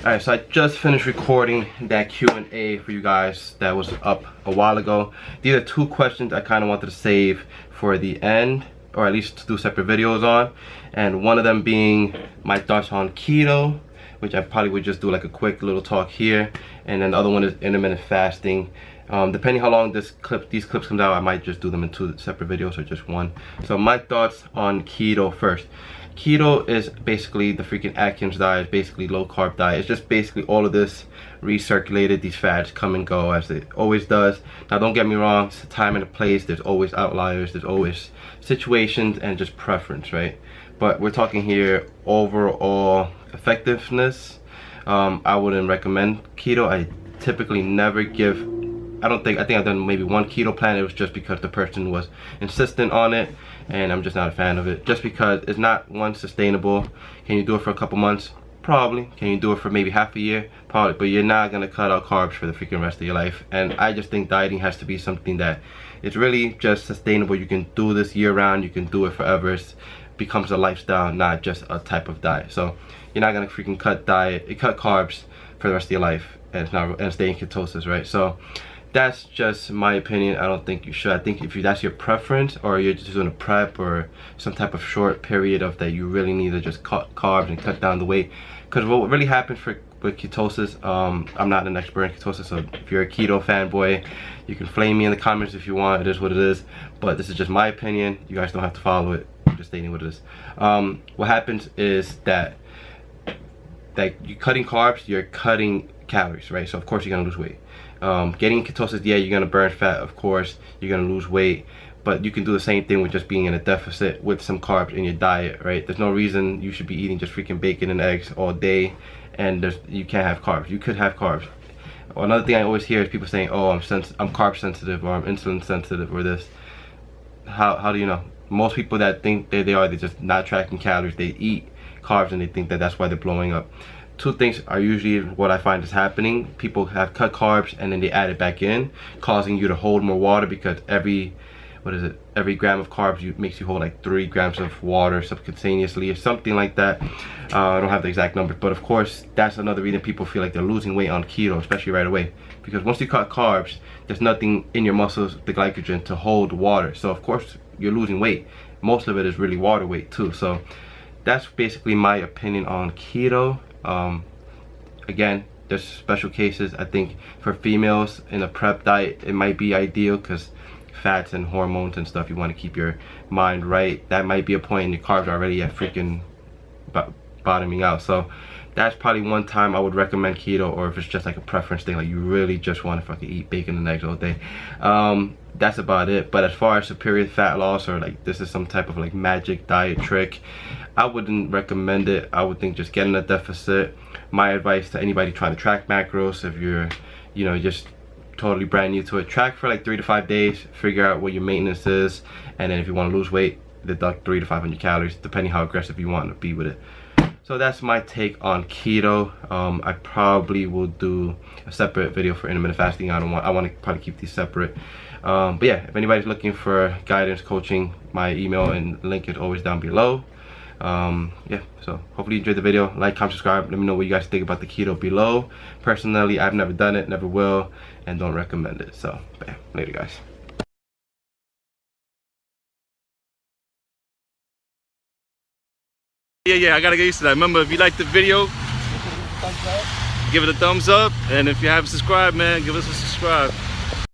Alright, so I just finished recording that Q&A for you guys that was up a while ago. These are 2 questions I kind of wanted to save for the end, or at least to do separate videos on. And one of them being my thoughts on keto, which I probably would just do like a quick little talk here. And then the other one is intermittent fasting. Depending how long these clips comes out, I might just do them in 2 separate videos or just 1. So my thoughts on keto first. Keto is basically the freaking Atkins diet, basically low carb diet. It's just basically all of this recirculated. These fads come and go as it always does. Now don't get me wrong, it's a time and a place. There's always outliers, there's always situations and just preference, right? But we're talking here overall effectiveness. I wouldn't recommend keto. I typically never give, I think I've done maybe 1 keto plan. It was just because the person was insistent on it, and I'm just not a fan of it. Just because it's not, 1, sustainable. Can you do it for a couple months? Probably. Can you do it for maybe half a year? Probably. But you're not gonna cut out carbs for the freaking rest of your life. And I just think dieting has to be something that it's really just sustainable. You can do this year round. You can do it forever. It becomes a lifestyle, not just a type of diet. So you're not gonna freaking cut carbs for the rest of your life and stay in ketosis, right? So that's just my opinion. I don't think you should. I think if that's your preference, or you're just doing a prep or some type of short period of that you really need to just cut carbs and cut down the weight. Because what really happens with ketosis, I'm not an expert in ketosis, so if you're a keto fanboy, you can flame me in the comments if you want. It is what it is. But this is just my opinion. You guys don't have to follow it. I'm just stating what it is. What happens is that you're cutting carbs, you're cutting calories, right? So of course you're gonna lose weight. Getting ketosis, yeah, you're gonna burn fat, of course, you're gonna lose weight, but you can do the same thing with just being in a deficit with some carbs in your diet, right? There's no reason you should be eating just freaking bacon and eggs all day and you can't have carbs. You could have carbs. Another thing I always hear is people saying, oh, I'm carb sensitive, or I'm insulin sensitive, or this. How do you know? Most people that think they're just not tracking calories. They eat carbs and they think that that's why they're blowing up. 2 things are usually what I find is happening. People have cut carbs and then they add it back in, causing you to hold more water, because every gram of carbs makes you hold like 3 grams of water subcutaneously or something like that. I don't have the exact numbers, but of course that's another reason people feel like they're losing weight on keto, especially right away, because once you cut carbs, there's nothing in your muscles, the glycogen, to hold water. So of course you're losing weight. Most of it is really water weight too. So that's basically my opinion on keto. Again, there's special cases. I think for females in a prep diet, it might be ideal because fats and hormones and stuff, you want to keep your mind right. That might be a point, and your carbs are already at freaking bottoming out. So that's probably one time I would recommend keto, or if it's just like a preference thing, like you really just want to fucking eat bacon and eggs all day. That's about it. But as far as superior fat loss, or like this is some type of like magic diet trick, I wouldn't recommend it. I would think just get in a deficit. My advice to anybody trying to track macros, if you're, you know, just totally brand new to it, track for like 3 to 5 days, figure out what your maintenance is, and then if you want to lose weight, deduct 300 to 500 calories, depending how aggressive you want to be with it. So that's my take on keto. I probably will do a separate video for intermittent fasting. I want to probably keep these separate. But yeah, if anybody's looking for guidance, coaching, my email and link is always down below. Yeah, so hopefully you enjoyed the video. Like, comment, subscribe. Let me know what you guys think about the keto below. Personally, I've never done it, never will, and don't recommend it. So, bam, later guys. Yeah, I gotta get used to that. Remember, if you like the video, give it a thumbs up, and if you haven't subscribed, man, give us a subscribe.